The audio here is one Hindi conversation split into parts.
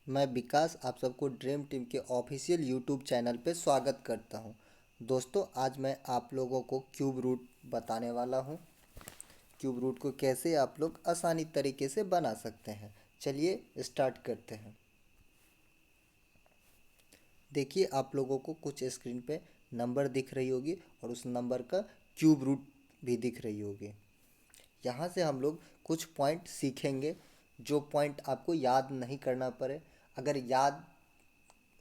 मैं विकास आप सबको ड्रीम टीम के ऑफिशियल यूट्यूब चैनल पे स्वागत करता हूं। दोस्तों, आज मैं आप लोगों को क्यूब रूट बताने वाला हूं। क्यूब रूट को कैसे आप लोग आसानी तरीके से बना सकते हैं। चलिए स्टार्ट करते हैं। देखिए, आप लोगों को कुछ स्क्रीन पे नंबर दिख रही होगी और उस नंबर का क्यूब रूट भी दिख रही होगी। यहाँ से हम लोग कुछ पॉइंट सीखेंगे, जो पॉइंट आपको याद नहीं करना पड़े। अगर याद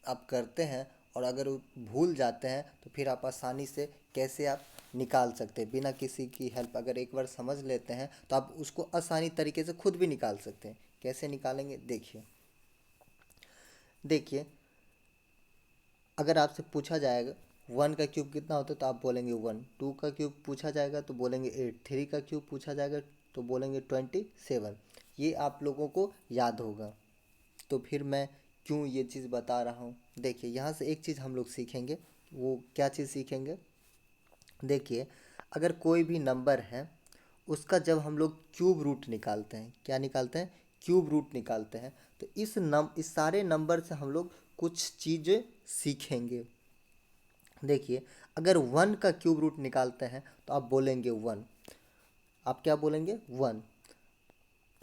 आप करते हैं और अगर वो भूल जाते हैं तो फिर आप आसानी से कैसे आप निकाल सकते हैं बिना किसी की हेल्प। अगर एक बार समझ लेते हैं तो आप उसको आसानी तरीके से खुद भी निकाल सकते हैं। कैसे निकालेंगे देखिए। देखिए, अगर आपसे पूछा जाएगा 1 का क्यूब कितना होता है तो आप बोलेंगे 1। 2 का क्यूब पूछा जाएगा तो बोलेंगे 8। 3 का क्यूब पूछा जाएगा तो बोलेंगे 27। ये आप लोगों को याद होगा। तो फिर मैं क्यों ये चीज़ बता रहा हूँ। देखिए, यहाँ से एक चीज़ हम लोग सीखेंगे। वो क्या चीज़ सीखेंगे? देखिए, अगर कोई भी नंबर है उसका जब हम लोग क्यूब रूट निकालते हैं, क्या निकालते हैं? क्यूब रूट निकालते हैं। तो इस सारे नंबर से हम लोग कुछ चीज़ें सीखेंगे। देखिए, अगर 1 का क्यूब रूट निकालते हैं तो आप बोलेंगे 1। आप क्या बोलेंगे? 1।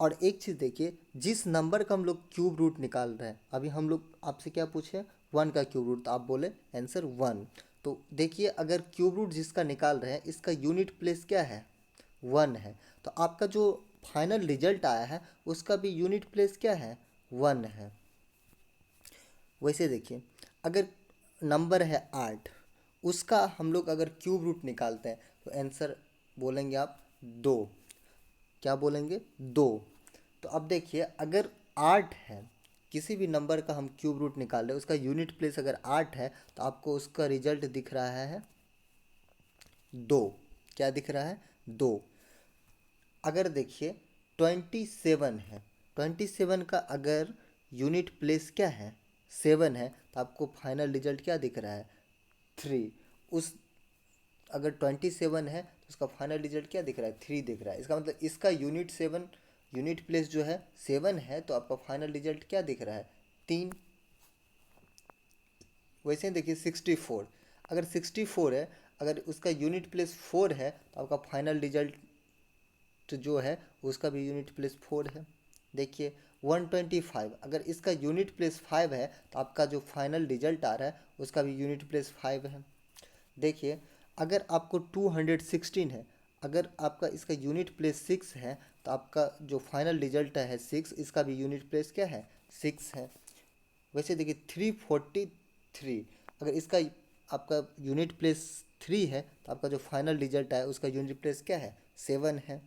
और एक चीज़ देखिए, जिस नंबर का हम लोग क्यूब रूट निकाल रहे हैं, अभी हम लोग आपसे क्या पूछे? 1 का क्यूब रूट, तो आप बोले आंसर 1। तो देखिए, अगर क्यूब रूट जिसका निकाल रहे हैं इसका यूनिट प्लेस क्या है? 1 है। तो आपका जो फाइनल रिजल्ट आया है उसका भी यूनिट प्लेस क्या है? 1 है। वैसे देखिए, अगर नंबर है 8, उसका हम लोग अगर क्यूब रूट निकालते हैं तो आंसर बोलेंगे आप 2। क्या बोलेंगे? 2। तो अब देखिए, अगर 8 है, किसी भी नंबर का हम क्यूब रूट निकाल रहे हैं, उसका यूनिट प्लेस अगर 8 है तो आपको उसका रिजल्ट दिख रहा है 2। क्या दिख रहा है? 2। अगर देखिए 27 है, 27 का अगर यूनिट प्लेस क्या है? 7 है, तो आपको फाइनल रिजल्ट क्या दिख रहा है? 3। उस अगर 27 है तो उसका फाइनल रिजल्ट क्या दिख रहा है? 3 दिख रहा है। इसका मतलब इसका यूनिट प्लेस जो है 7 है, तो आपका फाइनल रिजल्ट क्या दिख रहा है? 3। वैसे ही देखिए 64, अगर 64 है, अगर उसका यूनिट प्लेस 4 है तो आपका फाइनल रिजल्ट जो है उसका भी यूनिट प्लेस 4 है। देखिए 125, अगर इसका यूनिट प्लेस 5 है तो आपका जो फाइनल रिजल्ट आ रहा है उसका भी यूनिट प्लेस 5 है। देखिए, अगर आपको 216 है, अगर आपका इसका यूनिट प्लेस 6 है तो आपका जो फाइनल रिजल्ट है 6, इसका भी यूनिट प्लेस क्या है? 6 है। वैसे देखिए 343, अगर इसका आपका यूनिट प्लेस 3 है तो आपका जो फाइनल रिजल्ट है उसका यूनिट प्लेस क्या है? 7 है।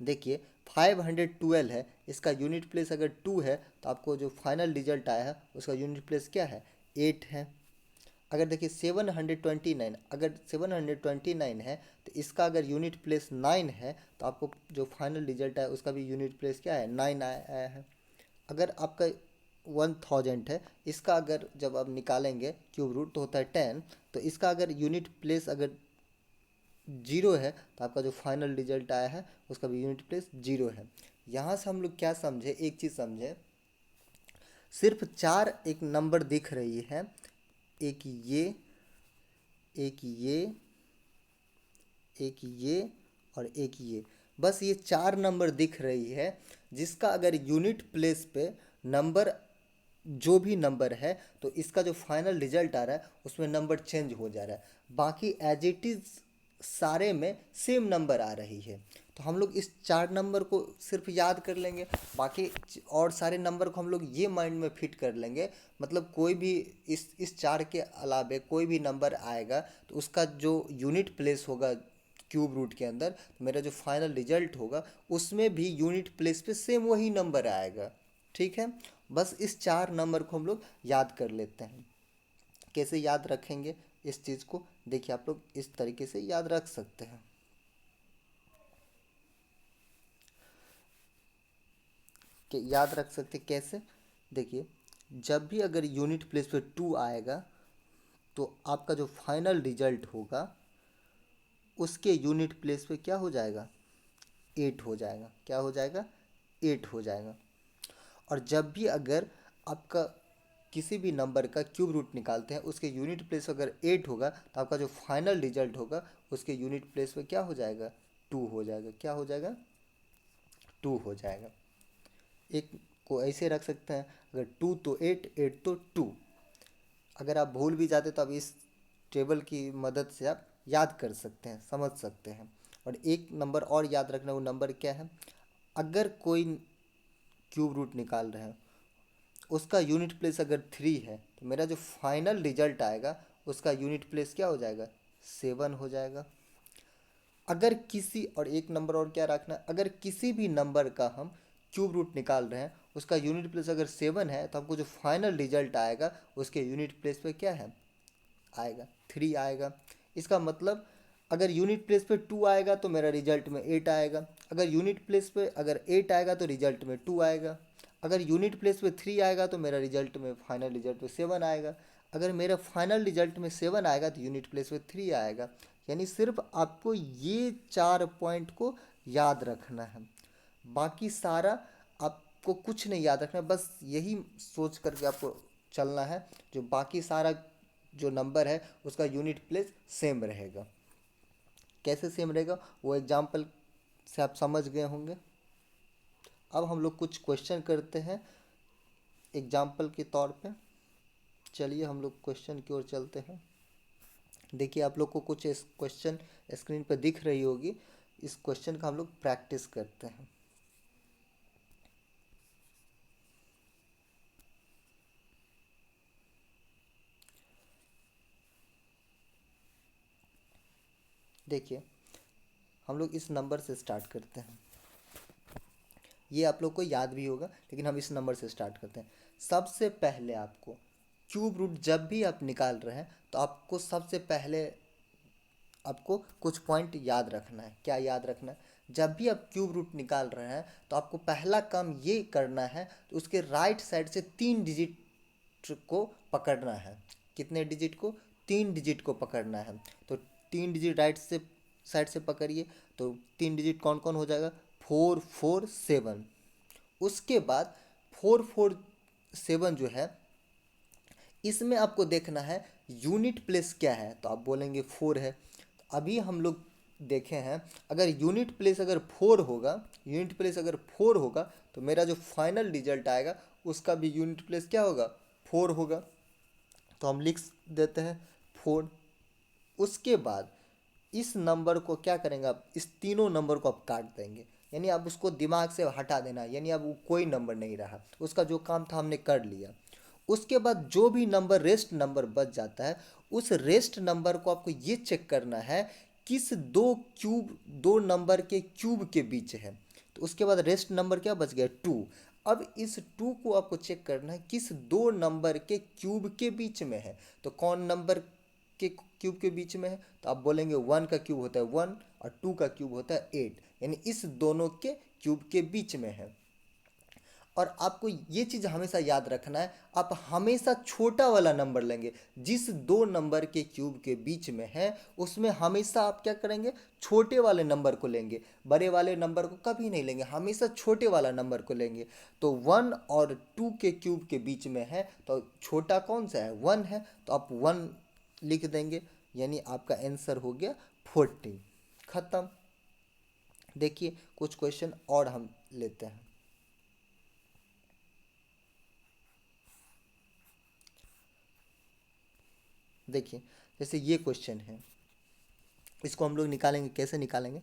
देखिए 512 है, इसका यूनिट प्लेस अगर 2 है तो आपको जो फाइनल रिजल्ट आया है उसका यूनिट प्लेस क्या है? 8 है। अगर देखिए 729, अगर 729 है तो इसका अगर यूनिट प्लेस 9 है तो आपको जो फाइनल रिजल्ट है उसका भी यूनिट प्लेस क्या है? 9 आया है। अगर आपका 1000 है, इसका अगर जब आप निकालेंगे क्यूब रूट तो होता है 10, तो इसका अगर यूनिट प्लेस अगर 0 है तो आपका जो फाइनल रिजल्ट आया है उसका भी यूनिट प्लेस 0 है। यहाँ से हम लोग क्या समझे? एक चीज़ समझे, सिर्फ 4 एक नंबर दिख रही है। एक ये, एक ये, एक ये और एक ये। बस ये 4 नंबर दिख रही है, जिसका अगर यूनिट प्लेस पे नंबर जो भी नंबर है तो इसका जो फाइनल रिजल्ट आ रहा है उसमें नंबर चेंज हो जा रहा है। बाकी एज इट इज़ सारे में सेम नंबर आ रही है। तो हम लोग इस 4 नंबर को सिर्फ याद कर लेंगे, बाकी और सारे नंबर को हम लोग ये माइंड में फिट कर लेंगे। मतलब कोई भी इस 4 के अलावे कोई भी नंबर आएगा तो उसका जो यूनिट प्लेस होगा क्यूब रूट के अंदर, तो मेरा जो फाइनल रिजल्ट होगा उसमें भी यूनिट प्लेस पे सेम वही नंबर आएगा। ठीक है, बस इस 4 नंबर को हम लोग याद कर लेते हैं। कैसे याद रखेंगे इस चीज़ को? देखिए, आप लोग इस तरीके से याद रख सकते हैं कि याद रख सकते कैसे। देखिए, जब भी अगर यूनिट प्लेस पे 2 आएगा तो आपका जो फाइनल रिजल्ट होगा उसके यूनिट प्लेस पे क्या हो जाएगा? 8 हो जाएगा। क्या हो जाएगा? 8 हो जाएगा। और जब भी अगर आपका किसी भी नंबर का क्यूब रूट निकालते हैं उसके यूनिट प्लेस अगर 8 होगा तो आपका जो फाइनल रिजल्ट होगा उसके यूनिट प्लेस पे क्या हो जाएगा, 2 हो जाएगा। क्या हो जाएगा, 2 हो जाएगा। एक को ऐसे रख सकते हैं, अगर 2 तो 8, 8 तो 2। अगर आप भूल भी जाते तो आप इस टेबल की मदद से आप याद कर सकते हैं, समझ सकते हैं। और एक नंबर और याद रखना, वो नंबर क्या है, अगर कोई क्यूब रूट निकाल रहे हैं उसका यूनिट प्लेस अगर 3 है तो मेरा जो फाइनल रिजल्ट आएगा उसका यूनिट प्लेस क्या हो जाएगा, 7 हो जाएगा। अगर किसी, और एक नंबर और क्या रखना, अगर किसी भी नंबर का हम क्यूब रूट निकाल रहे हैं उसका यूनिट प्लेस अगर 7 है तो हमको जो फाइनल रिजल्ट आएगा उसके यूनिट प्लेस पे क्या है, आएगा 3 आएगा। इसका मतलब अगर यूनिट प्लेस पे 2 आएगा तो मेरा रिजल्ट में 8 आएगा, अगर यूनिट प्लेस पे अगर 8 आएगा तो रिजल्ट में 2 आएगा, अगर यूनिट प्लेस पे 3 आएगा तो मेरा रिजल्ट में फाइनल रिजल्ट में 7 आएगा, अगर मेरा फाइनल रिजल्ट में 7 आएगा तो यूनिट प्लेस पे 3 आएगा। यानी सिर्फ आपको ये 4 पॉइंट को याद रखना है, बाकी सारा आपको कुछ नहीं याद रखना है, बस यही सोच करके आपको चलना है जो बाकी सारा जो नंबर है उसका यूनिट प्लेस सेम रहेगा। कैसे सेम रहेगा वो एग्जाम्पल से आप समझ गए होंगे। अब हम लोग कुछ क्वेश्चन करते हैं एग्जाम्पल के तौर पे। चलिए हम लोग क्वेश्चन की ओर चलते हैं। देखिए आप लोग को कुछ इस क्वेश्चन स्क्रीन पर दिख रही होगी, इस क्वेश्चन का हम लोग प्रैक्टिस करते हैं। देखिए हम लोग इस नंबर से स्टार्ट करते हैं, ये आप लोग को याद भी होगा लेकिन हम इस नंबर से स्टार्ट करते हैं। सबसे पहले आपको क्यूब रूट जब भी आप निकाल रहे हैं तो आपको सबसे पहले आपको कुछ पॉइंट याद रखना है। क्या याद रखना है, जब भी आप क्यूब रूट निकाल रहे हैं तो आपको पहला काम ये करना है तो उसके राइट साइड से 3 डिजिट को पकड़ना है। कितने डिजिट को, 3 डिजिट को पकड़ना है। तो 3 डिजिट राइट से साइड से पकड़िए, तो 3 डिजिट कौन कौन हो जाएगा, 4 4 7। उसके बाद 4 4 7 जो है इसमें आपको देखना है यूनिट प्लेस क्या है, तो आप बोलेंगे 4 है। अभी हम लोग देखे हैं अगर यूनिट प्लेस अगर 4 होगा, यूनिट प्लेस अगर 4 होगा तो मेरा जो फाइनल रिजल्ट आएगा उसका भी यूनिट प्लेस क्या होगा, 4 होगा। तो हम लिख देते हैं 4। उसके बाद इस नंबर को क्या करेंगे आप, इस तीनों नंबर को आप काट देंगे, यानी आप उसको दिमाग से हटा देना, यानी अब वो कोई नंबर नहीं रहा, उसका जो काम था हमने कर लिया। उसके बाद जो भी नंबर रेस्ट नंबर बच जाता है उस रेस्ट नंबर को आपको ये चेक करना है किस दो नंबर के क्यूब के बीच है। तो उसके बाद रेस्ट नंबर क्या बच गया, 2। अब इस 2 को आपको चेक करना है किस दो नंबर के क्यूब के बीच में है। तो कौन नंबर के क्यूब के बीच में है, तो आप बोलेंगे 1 का क्यूब होता है 1 और 2 का क्यूब होता है 8, यानी इस दोनों के क्यूब के बीच में है। और आपको ये चीज़ हमेशा याद रखना है, आप हमेशा छोटा वाला नंबर लेंगे, जिस दो नंबर के क्यूब के बीच में है उसमें हमेशा आप क्या करेंगे, छोटे वाले नंबर को लेंगे, बड़े वाले नंबर को कभी नहीं लेंगे, हमेशा छोटे वाला नंबर को लेंगे। तो 1 और 2 के क्यूब के बीच में है तो छोटा कौन सा है, 1 है, तो आप 1 लिख देंगे, यानी आपका आंसर हो गया 40। खत्म। देखिए कुछ क्वेश्चन और हम लेते हैं। देखिए जैसे ये क्वेश्चन है, इसको हम लोग निकालेंगे, कैसे निकालेंगे,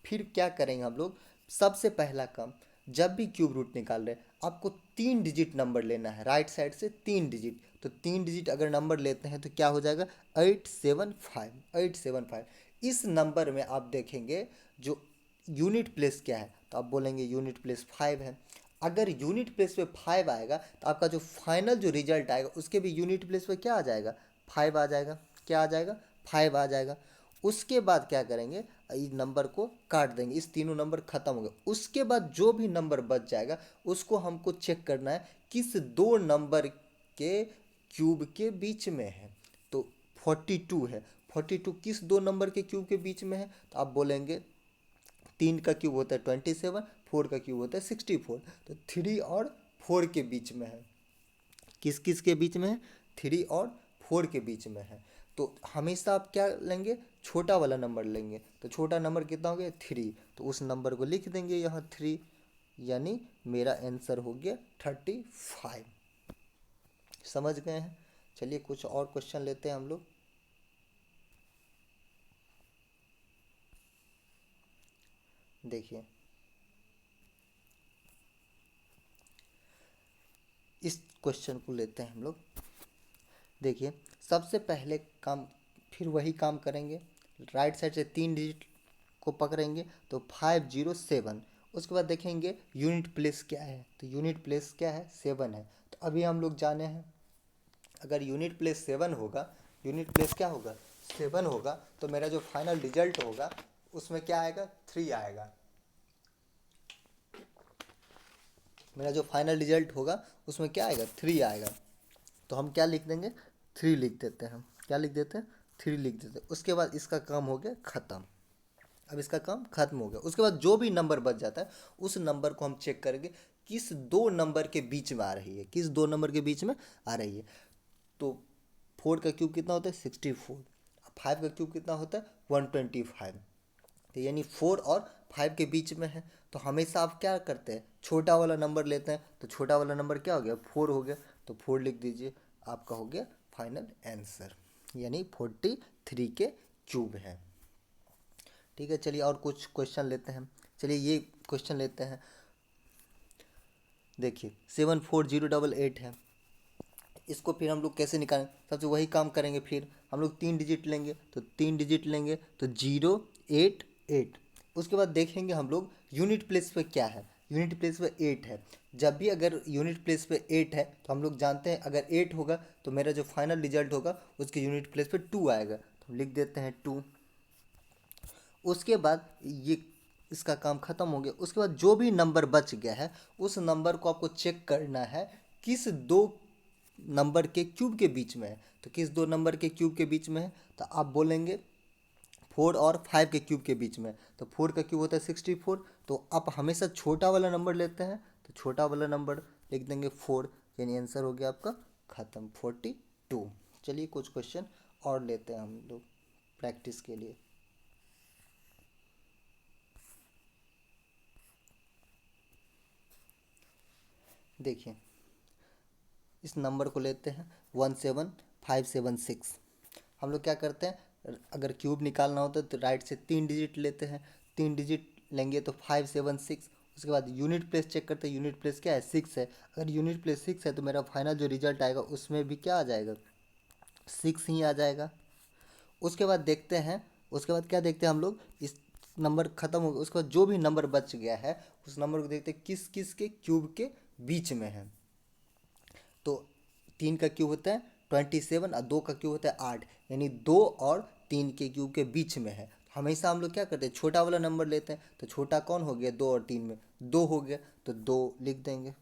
फिर क्या करेंगे हम लोग, सबसे पहला काम, जब भी क्यूब रूट निकाल रहे हैं आपको 3 डिजिट नंबर लेना है, राइट साइड से 3 डिजिट। तो 3 डिजिट अगर नंबर लेते हैं तो क्या हो जाएगा, 875, 875। इस नंबर में आप देखेंगे जो यूनिट प्लेस क्या है, तो आप बोलेंगे यूनिट प्लेस 5 है। अगर यूनिट प्लेस पे 5 आएगा तो आपका जो फाइनल जो रिजल्ट आएगा उसके भी यूनिट प्लेस पे क्या आ जाएगा, 5 आ जाएगा। क्या आ जाएगा, 5 आ जाएगा। उसके बाद क्या करेंगे, इस नंबर को काट देंगे, इस तीनों नंबर खत्म हो गए। उसके बाद जो भी नंबर बच जाएगा उसको हमको चेक करना है किस दो नंबर के क्यूब के बीच में है। तो 42 है, 42 किस दो नंबर के क्यूब के बीच में है, तो आप बोलेंगे 3 का क्यूब होता है 27, 4 का क्यूब होता है 64। तो 3 और 4 के बीच में है। किस किस के बीच में है? 3 और 4 के बीच में है। तो हमेशा आप क्या लेंगे? छोटा वाला नंबर लेंगे। तो छोटा नंबर कितना हो गया? 3। तो उस नंबर को लिख देंगे यहाँ 3, यानी मेरा आंसर हो गया 35। समझ गए हैं? चलिए कुछ और क्वेश्चन लेते हैं हम लोग। देखिए इस क्वेश्चन को लेते हैं हम लोग। देखिए सबसे पहले काम, फिर वही काम करेंगे, राइट साइड से 3 डिजिट को पकड़ेंगे तो 507। उसके बाद देखेंगे यूनिट प्लेस क्या है, तो यूनिट प्लेस क्या है? 7 है। तो अभी हम लोग जाने हैं, अगर यूनिट प्लेस 7 होगा, यूनिट प्लेस क्या होगा? 7 होगा, तो मेरा जो फाइनल रिजल्ट होगा उसमें क्या आएगा? 3 आएगा। मेरा जो फाइनल रिजल्ट होगा उसमें क्या आएगा? 3 आएगा। तो हम क्या लिख देंगे? 3 लिख देते हैं। क्या लिख देते हैं? 3 लिख देते हैं। उसके बाद इसका काम हो गया ख़त्म। अब इसका काम खत्म हो गया। उसके बाद जो भी नंबर बच जाता है उस नंबर को हम चेक करेंगे किस 2 नंबर के बीच में आ रही है, किस 2 नंबर के बीच में आ रही है। तो 4 का क्यूब कितना होता है? 64। 5 का क्यूब कितना होता है? 125। तो यानी 4 और 5 के बीच में है। तो हमेशा आप क्या करते हैं? छोटा वाला नंबर लेते हैं। तो छोटा वाला नंबर क्या हो गया? 4 हो गया। तो 4 लिख दीजिए, आपका हो गया फाइनल आंसर, यानी 43 के क्यूब है। ठीक है, चलिए और कुछ क्वेश्चन लेते हैं। चलिए ये क्वेश्चन लेते हैं। देखिए 7408 है। इसको फिर हम लोग कैसे निकालें? सबसे वही काम करेंगे, फिर हम लोग 3 डिजिट लेंगे। तो 3 डिजिट लेंगे तो 088। उसके बाद देखेंगे हम लोग यूनिट प्लेस पे क्या है। यूनिट प्लेस पे 8 है। जब भी अगर यूनिट प्लेस पे 8 है तो हम लोग जानते हैं अगर 8 होगा तो मेरा जो फाइनल रिजल्ट होगा उसके यूनिट प्लेस पे 2 आएगा। तो हम लिख देते हैं 2। उसके बाद ये इसका काम ख़त्म हो गया। उसके बाद जो भी नंबर बच गया है उस नंबर को आपको चेक करना है किस 2 नंबर के क्यूब के बीच में है। तो किस 2 नंबर के क्यूब के बीच में है? तो आप बोलेंगे 4 और 5 के क्यूब के बीच में। तो 4 का क्यूब होता है 64। तो आप हमेशा छोटा वाला नंबर लेते हैं, तो छोटा वाला नंबर लिख देंगे 4, यानी आंसर हो गया आपका ख़त्म 42। चलिए कुछ क्वेश्चन और लेते हैं हम लोग प्रैक्टिस के लिए। देखिए इस नंबर को लेते हैं 17576। हम लोग क्या करते हैं, अगर क्यूब निकालना होता है तो राइट से 3 डिजिट लेते हैं। 3 डिजिट लेंगे तो 576। उसके बाद यूनिट प्लेस चेक करते हैं। यूनिट प्लेस क्या है? 6 है। अगर यूनिट प्लेस 6 है तो मेरा फाइनल जो रिजल्ट आएगा उसमें भी क्या आ जाएगा? 6 ही आ जाएगा। उसके बाद देखते हैं, उसके बाद क्या देखते हैं हम लोग, इस नंबर ख़त्म हो गया। उसके बाद जो भी नंबर बच गया है उस नंबर को देखते हैं किस किस के क्यूब के बीच में है। तो 3 का क्यूब होता है 27 और 2 का क्यूब होता है 8, यानी 2 और 3 के क्यूब के बीच में है। हमेशा हम लोग क्या करते हैं? छोटा वाला नंबर लेते हैं। तो छोटा कौन हो गया? 2 और 3 में 2 हो गया, तो 2 लिख देंगे,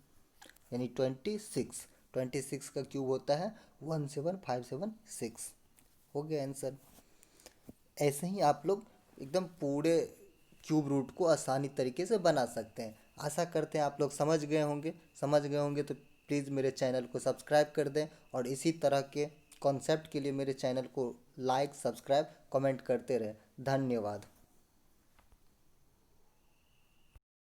यानी 26। 26 का क्यूब होता है 17576। हो गया आंसर। ऐसे ही आप लोग एकदम पूरे क्यूब रूट को आसानी तरीके से बना सकते हैं। आशा करते हैं आप लोग समझ गए होंगे तो प्लीज़ मेरे चैनल को सब्सक्राइब कर दें और इसी तरह के कॉन्सेप्ट के लिए मेरे चैनल को लाइक, सब्सक्राइब, कमेंट करते रहें। धन्यवाद।